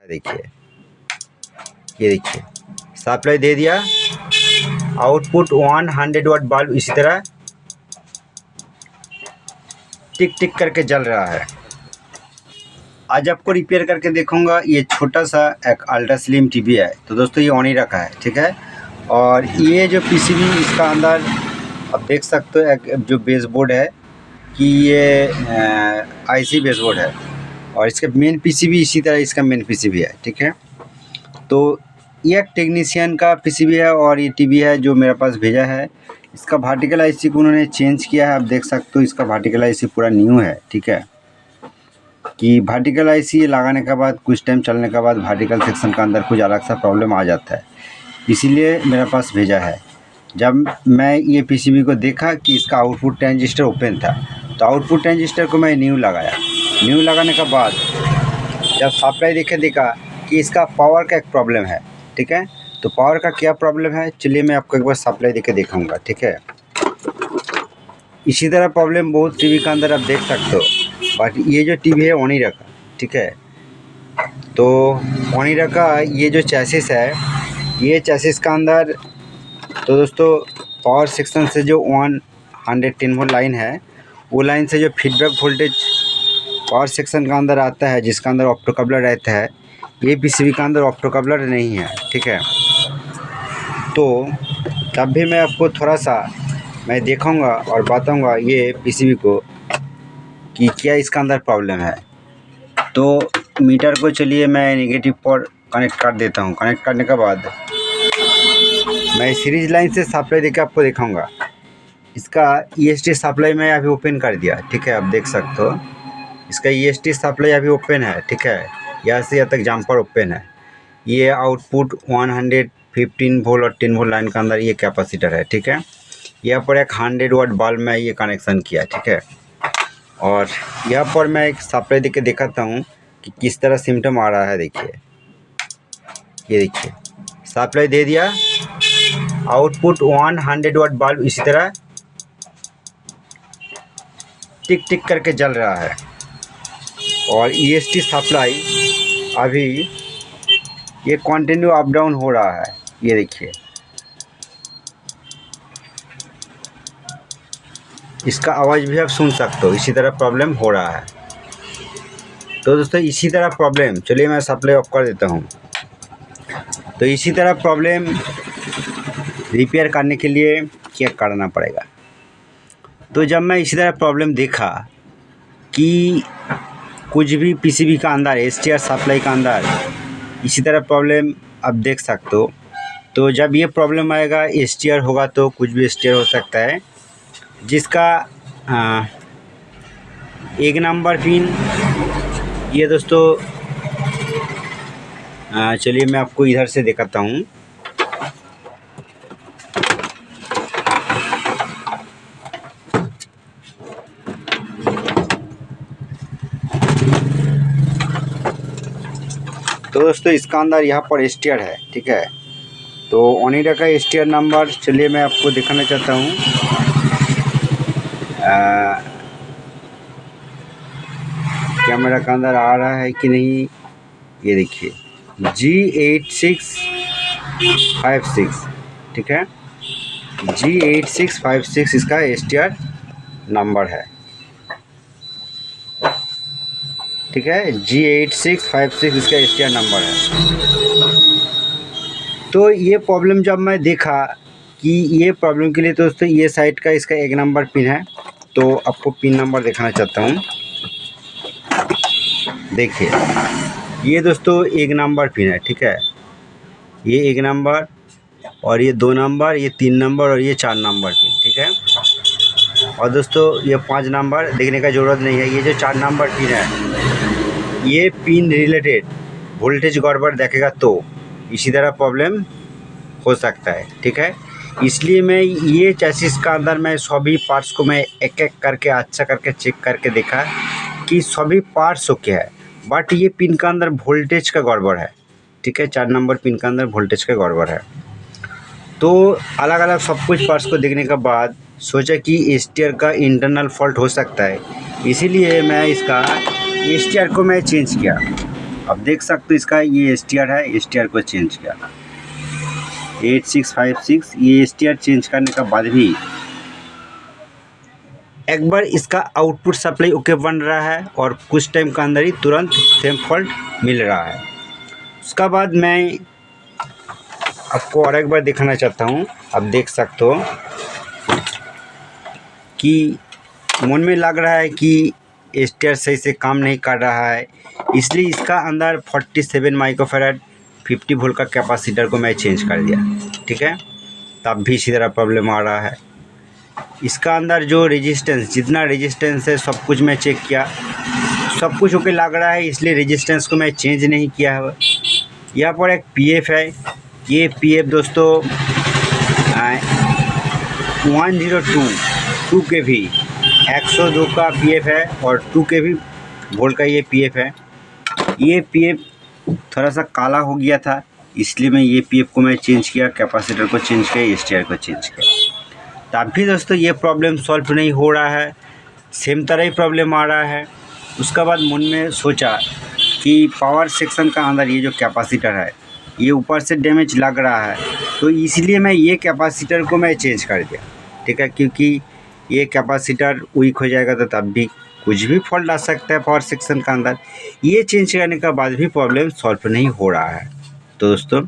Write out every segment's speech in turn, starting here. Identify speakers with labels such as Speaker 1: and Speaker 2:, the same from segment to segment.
Speaker 1: देखिए, ये देखिए सप्लाई दे दिया, आउटपुट 100 वाट बल्ब इसी तरह टिक टिक करके जल रहा है। आज आपको रिपेयर करके देखूंगा। ये छोटा सा एक अल्ट्रा स्लिम टीवी है, तो दोस्तों ये ऑन ही रखा है, ठीक है। और ये जो पीसीबी इसका अंदर आप देख सकते हो, एक जो बेसबोर्ड है कि ये आईसी बेसबोर्ड है, और इसका मेन पीसीबी इसी तरह इसका मेन पीसीबी है, ठीक है। तो ये एक टेक्नीशियन का पीसीबी है और ये टीवी है जो मेरे पास भेजा है। इसका वर्टिकल आईसी को उन्होंने चेंज किया है, आप देख सकते हो इसका वर्टिकल आईसी पूरा न्यू है, ठीक है। कि वर्टिकल आईसी लगाने के बाद कुछ टाइम चलने के बाद वर्टिकल सेक्शन का अंदर कुछ अलग सा प्रॉब्लम आ जाता है, इसीलिए मेरे पास भेजा है। जब मैं ये पीसीबी को देखा कि इसका आउटपुट ट्रांजिस्टर ओपन था, तो आउटपुट ट्रांजिस्टर को मैं न्यू लगाया। न्यू लगाने के बाद जब सप्लाई देखा कि इसका पावर का एक प्रॉब्लम है, ठीक है। तो पावर का क्या प्रॉब्लम है, चलिए मैं आपको एक बार सप्लाई देके दिखाऊंगा, ठीक है। इसी तरह प्रॉब्लम बहुत टीवी का अंदर आप देख सकते हो, बट ये जो टीवी है ऑन ही रखा, ठीक है। तो ऑन ही रखा। ये जो चैसिस है, ये चैसिस का अंदर तो दोस्तों पावर सेक्शन से जो 110 वोल्ट लाइन है, वो लाइन से जो फीडबैक वोल्टेज पावर सेक्शन का अंदर आता है, जिसका अंदर ऑप्टोकपलर रहता है, ये पीसीबी का अंदर ऑप्टोकपलर नहीं है, ठीक है। तो तब भी मैं आपको थोड़ा सा मैं दिखाऊंगा और बताऊंगा ये पीसीबी को कि क्या इसका अंदर प्रॉब्लम है। तो मीटर को चलिए मैं नेगेटिव पर कनेक्ट कर देता हूँ। कनेक्ट करने के बाद मैं सीरीज लाइन से सप्लाई देकर आपको दिखाऊंगा। इसका ईएसटी सप्लाई मैं अभी ओपन कर दिया, ठीक है। आप देख सकते हो इसका ईएसटी सप्लाई अभी ओपन है, ठीक है। यहाँ से यहाँ तक जम्पर ओपन है। ये आउटपुट 115 वोल्ट और 10 वोल्ट लाइन के अंदर ये कैपेसिटर है, ठीक है। यहाँ पर एक 100 वाट बल्ब में ये कनेक्शन किया, ठीक है। और यहाँ पर मैं एक सप्लाई देके दिखाता हूँ कि किस तरह सिम्टम आ रहा है। देखिए, ये देखिए सप्लाई दे दिया, आउटपुट 100 वाट बल्ब इसी तरह टिक टिक करके जल रहा है। और ईएसटी सप्लाई अभी ये कंटिन्यू अप डाउन हो रहा है, ये देखिए। इसका आवाज़ भी आप सुन सकते हो, इसी तरह प्रॉब्लम हो रहा है। तो दोस्तों इसी तरह प्रॉब्लम, चलिए मैं सप्लाई ऑफ कर देता हूँ। तो इसी तरह प्रॉब्लम रिपेयर करने के लिए क्या करना पड़ेगा। तो जब मैं इसी तरह प्रॉब्लम देखा कि कुछ भी पीसीबी का अंदर एसटीआर सप्लाई का अंदर इसी तरह प्रॉब्लम आप देख सकते हो, तो जब ये प्रॉब्लम आएगा एसटीआर होगा तो कुछ भी एसटीआर हो सकता है। जिसका 1 नंबर पिन ये दोस्तों, चलिए मैं आपको इधर से दिखाता हूँ। तो दोस्तों इसका अंदर यहाँ पर एसटीआर है, ठीक है। तो ओनिडा का एसटीआर नंबर चलिए मैं आपको दिखाना चाहता हूँ। कैमरा के अंदर आ रहा है कि नहीं, ये देखिए G8656, ठीक है। G8656 इसका एसटीआर नंबर है, ठीक है। G8656 इसका एसटीआर नंबर है। तो ये प्रॉब्लम जब मैं देखा कि ये प्रॉब्लम के लिए तो दोस्तों ये साइड का इसका 1 नंबर पिन है, तो आपको पिन नंबर दिखाना चाहता हूँ। देखिए ये दोस्तों 1 नंबर पिन है, ठीक है। ये 1 नंबर और ये 2 नंबर, ये 3 नंबर और ये 4 नंबर पिन, ठीक है। और दोस्तों ये 5 नंबर देखने का ज़रूरत नहीं है। ये जो 4 नंबर पिन है, ये पिन रिलेटेड वोल्टेज गड़बड़ देखेगा तो इसी तरह प्रॉब्लम हो सकता है, ठीक है। इसलिए मैं ये चैसिस का अंदर मैं सभी पार्ट्स को मैं एक एक करके अच्छा करके चेक करके देखा कि सभी पार्ट्स ओके है, बट ये पिन का अंदर वोल्टेज का गड़बड़ है, ठीक है। 4 नंबर पिन का अंदर वोल्टेज का गड़बड़ है। तो अलग अलग सब कुछ पार्ट्स को देखने के बाद सोचा कि एसटीआर का इंटरनल फॉल्ट हो सकता है, इसीलिए मैं इसका एसटीआर को मैं चेंज किया। अब देख सकते हो इसका ये STR है, STR को चेंज किया 8656। ये STR चेंज करने के बाद भी एक बार इसका आउटपुट सप्लाई ओके बन रहा है और कुछ टाइम के अंदर ही तुरंत सेम फॉल्ट मिल रहा है। उसका बाद मैं आपको और एक बार दिखाना चाहता हूँ। आप देख सकते हो कि मन में लग रहा है कि STR सही से काम नहीं कर रहा है, इसलिए इसका अंदर 47 माइक्रोफैराड 50 वोल्ट का कैपेसिटर को मैं चेंज कर दिया, ठीक है। तब भी इसी तरह प्रॉब्लम आ रहा है। इसका अंदर जो रेजिस्टेंस, जितना रेजिस्टेंस है सब कुछ मैं चेक किया, सब कुछ ओके लग रहा है, इसलिए रेजिस्टेंस को मैं चेंज नहीं किया है। यहाँ पर एक PF है, ये PF दोस्तों 102 kV 102 का PF है और 2 kV वोल्ट का ये PF है। ये PF थोड़ा सा काला हो गया था, इसलिए मैं ये PF को मैं चेंज किया, कैपेसिटर को चेंज किया, STR को चेंज किया। तब भी दोस्तों ये प्रॉब्लम सॉल्व नहीं हो रहा है, सेम तरह ही प्रॉब्लम आ रहा है। उसके बाद मन में सोचा कि पावर सेक्शन का अंदर ये जो कैपेसिटर है ये ऊपर से डैमेज लग रहा है, तो इसलिए मैं ये कैपेसिटर को मैं चेंज कर दिया, ठीक है। क्योंकि ये कैपेसिटर वीक हो जाएगा तो तब भी कुछ भी फॉल्ट आ सकता है पावर सेक्शन का अंदर। ये चेंज करने के बाद भी प्रॉब्लम सॉल्व नहीं हो रहा है, तो दोस्तों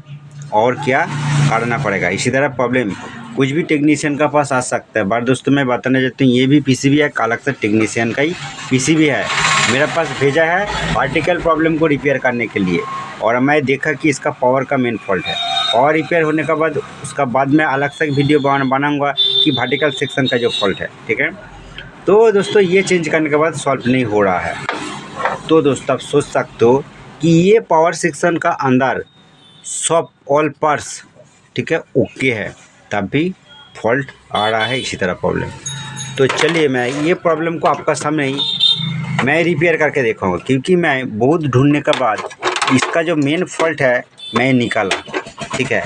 Speaker 1: और क्या करना पड़ेगा। इसी तरह प्रॉब्लम कुछ भी टेक्नीशियन का पास आ सकता है। बट दोस्तों मैं बताना चाहता हूँ ये भी PCB है, अलग से टेक्नीशियन का ही PCB है, मेरे पास भेजा है पार्टिकल प्रॉब्लम को रिपेयर करने के लिए, और मैं देखा कि इसका पावर का मेन फॉल्ट है। पावर रिपेयर होने के बाद उसका बाद में अलग से वीडियो बनाऊंगा कि वर्टिकल सेक्शन का जो फॉल्ट है, ठीक है। तो दोस्तों ये चेंज करने के बाद सॉल्व नहीं हो रहा है। तो दोस्तों आप सोच सकते हो कि ये पावर सेक्शन का अंदर सब ऑल पार्ट्स, ठीक है, ओके है, तब भी फॉल्ट आ रहा है इसी तरह प्रॉब्लम। तो चलिए मैं ये प्रॉब्लम को आपका सामने ही मैं रिपेयर करके देखूँगा, क्योंकि मैं बहुत ढूंढने के बाद इसका जो मेन फॉल्ट है मैं निकाला, ठीक है।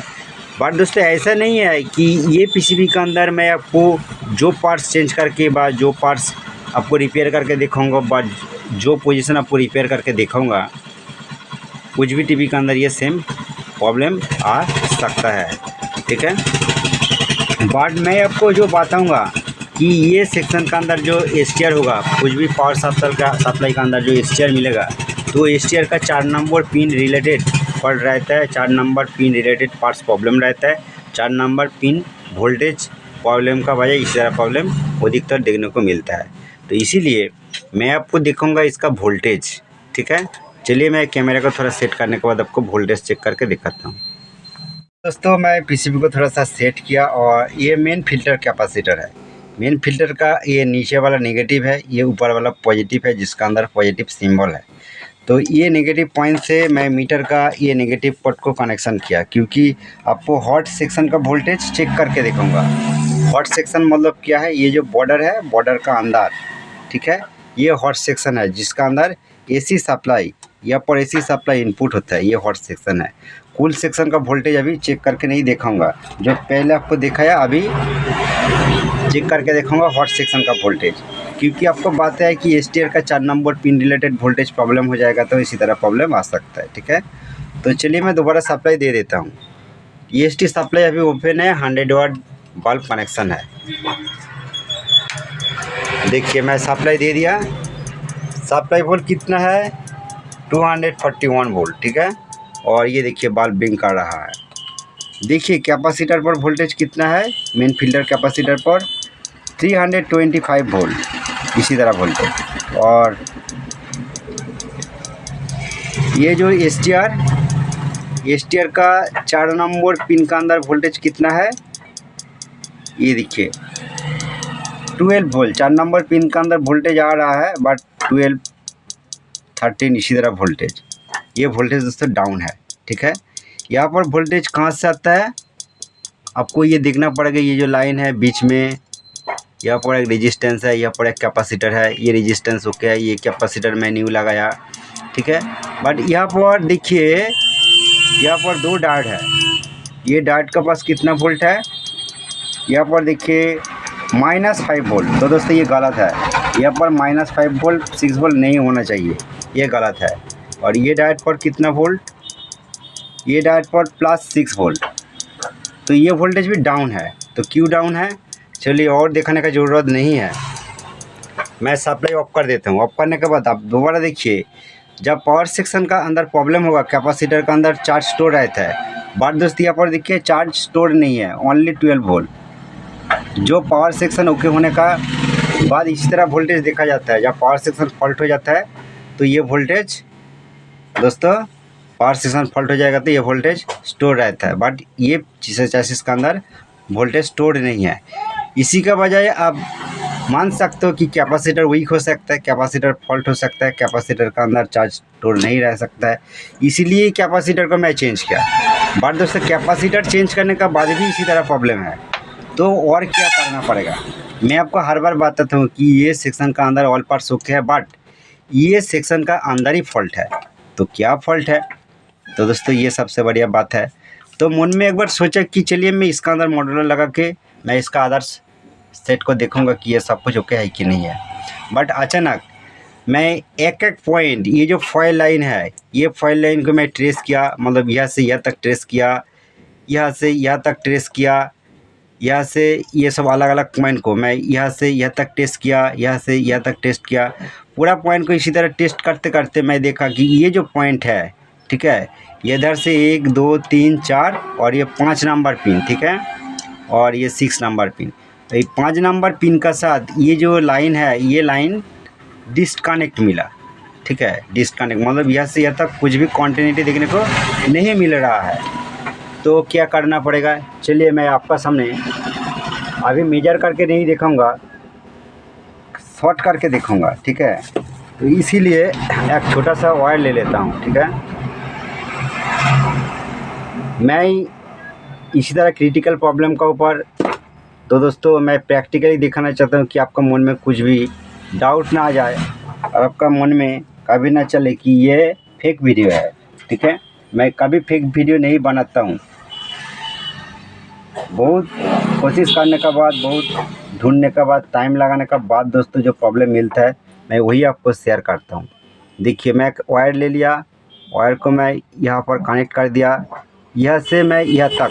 Speaker 1: बट दोस्तों ऐसा नहीं है कि ये PCB के अंदर मैं आपको जो पार्ट्स चेंज करके बाद जो पार्ट्स आपको रिपेयर करके दिखाऊंगा, बट जो पोजीशन आपको रिपेयर करके दिखाऊंगा, कुछ भी टीवी के अंदर ये सेम प्रॉब्लम आ सकता है, ठीक है। बट मैं आपको जो बताऊंगा कि ये सेक्शन का अंदर जो STR होगा, कुछ भी पावर सप्लाई का अंदर जो STR मिलेगा, तो STR का 4 नंबर पिन रिलेटेड फॉल्ट रहता है, 4 number pin related parts problem रहता है, 4 नंबर पिन वोल्टेज प्रॉब्लम का वजह इस तरह प्रॉब्लम अधिकतर देखने को मिलता है। तो इसीलिए मैं आपको दिखाऊंगा इसका वोल्टेज, ठीक है। चलिए मैं कैमरा को थोड़ा सेट करने के बाद आपको वोल्टेज चेक करके दिखाता हूँ। दोस्तों मैं PCB को थोड़ा सा सेट किया और ये मेन फिल्टर कैपेसिटर है। मेन फिल्टर का ये नीचे वाला नेगेटिव है, ये ऊपर वाला पॉजिटिव है, जिसका अंदर पॉजिटिव सिंबल है। तो ये नेगेटिव पॉइंट से मैं मीटर का ये नेगेटिव पोर्ट को कनेक्शन किया, क्योंकि आपको हॉट सेक्शन का वोल्टेज चेक करके दिखाऊंगा। हॉट सेक्शन मतलब क्या है, ये जो बॉर्डर है, बॉर्डर का अंदर, ठीक है, ये हॉट सेक्शन है, जिसका अंदर AC सप्लाई या पर AC सप्लाई इनपुट होता है, ये हॉट सेक्शन है। कूल सेक्शन का वोल्टेज अभी चेक करके नहीं दिखाऊंगा, जो पहले आपको दिखाया अभी चेक करके दिखाऊंगा हॉट सेक्शन का वोल्टेज, क्योंकि आपको बात है कि STR का 4 number pin related voltage problem हो जाएगा तो इसी तरह प्रॉब्लम आ सकता है, ठीक है। तो चलिए मैं दोबारा सप्लाई दे देता हूँ। EST सप्लाई अभी ओपन है, 100 वाट बल्ब कनेक्शन है। देखिए मैं सप्लाई दे दिया, सप्लाई वोल्ट कितना है 241 वोल्ट, ठीक है। और ये देखिए बल्ब ब्लिंक कर रहा है। देखिए कैपेसिटर पर वोल्टेज कितना है, मेन फिल्टर कैपेसिटर पर 325 वोल्ट इसी तरह वोल्टेज। और ये जो STR का 4 नंबर पिन का अंदर वोल्टेज कितना है, ये देखिए 12 वोल्ट। 4 नंबर पिन का अंदर वोल्टेज आ रहा है, बट 12 13 इसी तरह वोल्टेज, ये वोल्टेज दोस्तों डाउन है, ठीक है। यहाँ पर वोल्टेज कहाँ से आता है आपको ये देखना पड़ेगा। ये जो लाइन है बीच में, यहाँ पर एक रेजिस्टेंस है, यहाँ पर एक कैपेसिटर है, ये रेजिस्टेंस ओके है, ये कैपेसिटर मैं न्यू लगाया, ठीक है। बट यहाँ पर देखिए, यहाँ पर 2 डार्ट है, ये डार्ट का पास कितना वोल्ट है, यहाँ पर देखिए -5 वोल्ट। तो दोस्तों ये गलत है, यहाँ पर -5 वोल्ट 6 वोल्ट नहीं होना चाहिए, ये गलत है। और ये डायोड पर कितना वोल्ट, ये डायोड पर +6 वोल्ट, तो ये वोल्टेज भी डाउन है। तो क्यों डाउन है, चलिए और दिखाने का ज़रूरत नहीं है, मैं सप्लाई ऑफ कर देता हूँ। ऑफ करने के बाद आप दोबारा देखिए, जब पावर सेक्शन का अंदर प्रॉब्लम होगा, कैपेसिटर का अंदर चार्ज स्टोर रहता है, बट दोस्तों यहाँ पर देखिए चार्ज स्टोर नहीं है, ओनली 12 वोल्ट। जो पावर सेक्शन ओके होने का बाद इस तरह वोल्टेज देखा जाता है। जब पावर सेक्शन फॉल्ट हो जाता है तो ये वोल्टेज दोस्तों, पावर सेक्शन फॉल्ट हो जाएगा तो ये वोल्टेज स्टोर रहता है, बट ये चैसिस का अंदर वोल्टेज स्टोर नहीं है। इसी का बजाय आप मान सकते हो कि कैपेसिटर वीक हो सकता है, कैपेसिटर फॉल्ट हो सकता है, कैपेसिटर का अंदर चार्ज स्टोर नहीं रह सकता है, इसीलिए कैपेसिटर को मैं चेंज किया। बट दोस्तों कैपेसिटर चेंज करने का बाद भी इसी तरह प्रॉब्लम है, तो और क्या करना पड़ेगा। मैं आपको हर बार बताता हूँ कि ये सेक्शन का अंदर ऑल पार्ट्स ओके है, बट ये सेक्शन का अंदर ही फॉल्ट है। तो क्या फॉल्ट है, तो दोस्तों ये सबसे बढ़िया बात है। तो मन में एक बार सोचा कि चलिए मैं इसका अंदर मॉड्यूलर लगा के मैं इसका आदर्श सेट को देखूंगा कि ये सब कुछ ओके है कि नहीं है। बट अचानक मैं एक एक पॉइंट, ये जो फॉयल लाइन है, ये फॉयल लाइन को मैं ट्रेस किया, मतलब यहाँ से यहाँ तक ट्रेस किया, यहाँ से यहाँ तक ट्रेस किया, यहाँ से ये सब अलग अलग पॉइंट को मैं यहाँ से यहाँ तक टेस्ट किया, यहाँ से यहाँ तक टेस्ट किया, पूरा पॉइंट को इसी तरह टेस्ट करते करते मैं देखा कि ये जो पॉइंट है, ठीक है, ये इधर से 1 2 3 4 और ये 5 नंबर पिन, ठीक है, और ये 6 नंबर पिन। तो ये 5 नंबर पिन का साथ ये जो लाइन है, ये लाइन डिस्कनेक्ट मिला, ठीक है, डिस्कनेक्ट मतलब यहाँ से यहाँ तक कुछ भी कॉन्टिन्यूटी देखने को नहीं मिल रहा है। तो क्या करना पड़ेगा, चलिए मैं आपका सामने अभी मेजर करके नहीं दिखाऊंगा, शॉर्ट करके दिखाऊंगा, ठीक है। तो इसीलिए एक छोटा सा वायर ले लेता हूँ, ठीक है। मैं इसी तरह क्रिटिकल प्रॉब्लम का ऊपर, तो दोस्तों मैं प्रैक्टिकली दिखाना चाहता हूँ कि आपका मन में कुछ भी डाउट ना आ जाए और आपका मन में कभी ना चले कि ये फेक वीडियो है, ठीक है। मैं कभी फेक वीडियो नहीं बनाता हूँ, बहुत कोशिश करने के बाद, बहुत ढूंढने के बाद, टाइम लगाने के बाद दोस्तों जो प्रॉब्लम मिलता है मैं वही आपको शेयर करता हूँ। देखिए मैं एक वायर ले लिया, वायर को मैं यहाँ पर कनेक्ट कर दिया, यहाँ से मैं यहाँ तक,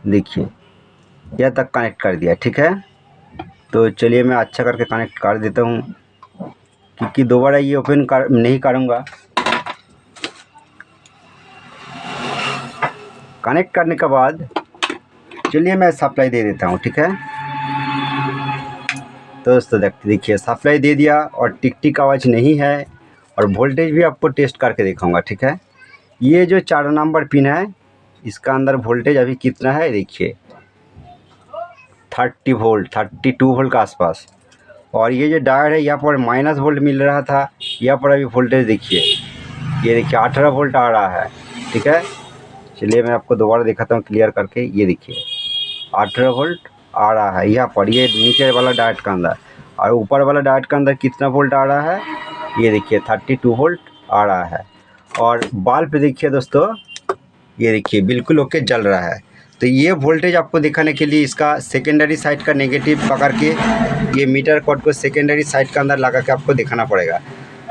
Speaker 1: देखिए यहाँ तक कनेक्ट कर दिया, ठीक है। तो चलिए मैं अच्छा करके कनेक्ट कर देता हूँ, क्योंकि दोबारा ये ओपन नहीं करूँगा। कनेक्ट करने के बाद चलिए मैं सप्लाई दे देता हूँ, ठीक है। तो दोस्तों देखिए सप्लाई दे दिया और टिक टिक आवाज़ नहीं है, और वोल्टेज भी आपको टेस्ट करके दिखाऊंगा, ठीक है। ये जो 4 नंबर पिन है, इसका अंदर वोल्टेज अभी कितना है देखिए, 30 वोल्ट, 32 वोल्ट के आसपास। और ये जो डायोड है यहाँ पर माइनस वोल्ट मिल रहा था, यहाँ पर अभी वोल्टेज देखिए, ये देखिए 18 वोल्ट आ रहा है, ठीक है। चलिए मैं आपको दोबारा दिखाता हूँ क्लियर करके, ये देखिए 18 वोल्ट आ रहा है यहाँ पर, ये नीचे वाला डायोड का अंदर, और ऊपर वाला डायोड का अंदर कितना वोल्ट आ रहा है, ये देखिए 32 वोल्ट आ रहा है। और बल्ब देखिए दोस्तों, ये देखिए बिल्कुल ओके जल रहा है। तो ये वोल्टेज आपको दिखाने के लिए इसका सेकेंडरी साइड का नेगेटिव पकड़ के ये मीटर कॉर्ड को सेकेंडरी साइड का अंदर लगा के आपको दिखाना पड़ेगा।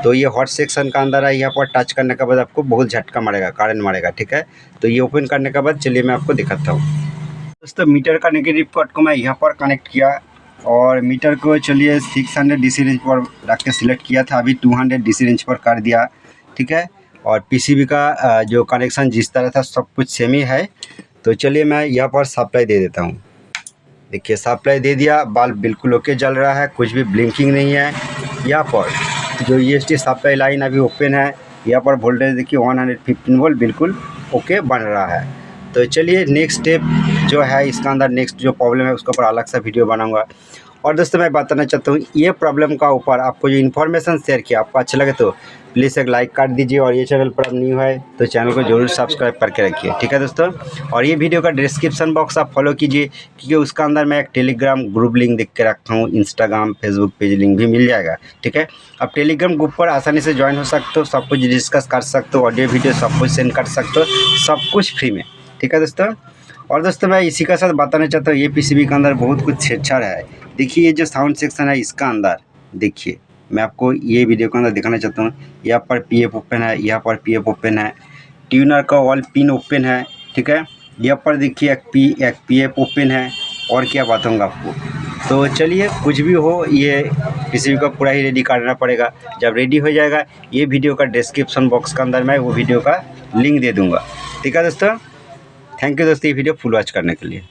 Speaker 1: तो ये हॉट सेक्शन का अंदर है, यहाँ पर टच करने के बाद आपको बहुत झटका मारेगा, करंट मारेगा, ठीक है। तो ये ओपन करने के बाद चलिए मैं आपको दिखाता हूँ। दोस्तों मीटर का नेगेटिव कॉर्ड को मैं यहाँ पर कनेक्ट किया, और मीटर को चलिए 600 DC रेंज पर रख के सिलेक्ट किया था, अभी 200 DC रेंज पर कर दिया, ठीक है। और PCB का जो कनेक्शन जिस तरह था सब कुछ सेम ही है। तो चलिए मैं यहाँ पर सप्लाई दे देता हूँ। देखिए सप्लाई दे दिया, बल्ब बिल्कुल ओके जल रहा है, कुछ भी ब्लिंकिंग नहीं है। यहाँ पर जो EST सप्लाई लाइन अभी ओपन है, यहाँ पर वोल्टेज देखिए 115 वोल्ट बिल्कुल ओके बन रहा है। तो चलिए नेक्स्ट स्टेप जो है इसका अंदर, नेक्स्ट जो प्रॉब्लम है उसके ऊपर अलग सा वीडियो बनाऊंगा। और दोस्तों मैं बताना चाहता हूँ ये प्रॉब्लम का ऊपर आपको जो इन्फॉर्मेशन शेयर किया आपको अच्छा लगे तो प्लीज़ एक लाइक कर दीजिए, और ये चैनल पर अब न्यू है तो चैनल को जरूर सब्सक्राइब करके रखिए, ठीक है दोस्तों। और ये वीडियो का डिस्क्रिप्शन बॉक्स आप फॉलो कीजिए, क्योंकि उसका अंदर मैं एक टेलीग्राम ग्रुप लिंक देख के रखता हूँ, इंस्टाग्राम फेसबुक पेज लिंक भी मिल जाएगा, ठीक है। आप टेलीग्राम ग्रुप पर आसानी से ज्वाइन हो सकते हो, सब कुछ डिस्कस कर सकते हो, ऑडियो वीडियो सब कुछ सेंड कर सकते हो, सब कुछ फ्री में, ठीक है दोस्तों। और दोस्तों मैं इसी के साथ बताना चाहता हूँ ये PCB के अंदर बहुत कुछ छेड़छाड़ है। देखिए ये जो साउंड सेक्शन है इसका अंदर देखिए मैं आपको ये वीडियो के अंदर दिखाना चाहता हूँ। यहाँ पर पीएफ ओपन है, यहाँ पर पीएफ ओपन है, ट्यूनर का ऑल पिन ओपन है, ठीक है। यहाँ पर देखिए एक पीएफ ओपन है, और क्या बताऊँगा आपको। तो चलिए, कुछ भी हो, ये पीसीबी का पूरा ही रेडी करना पड़ेगा। जब रेडी हो जाएगा, ये वीडियो का डिस्क्रिप्शन बॉक्स के अंदर मैं वो वीडियो का लिंक दे दूँगा, ठीक है दोस्तों। थैंक यू दोस्तों, ये वीडियो फुल वॉच करने के लिए।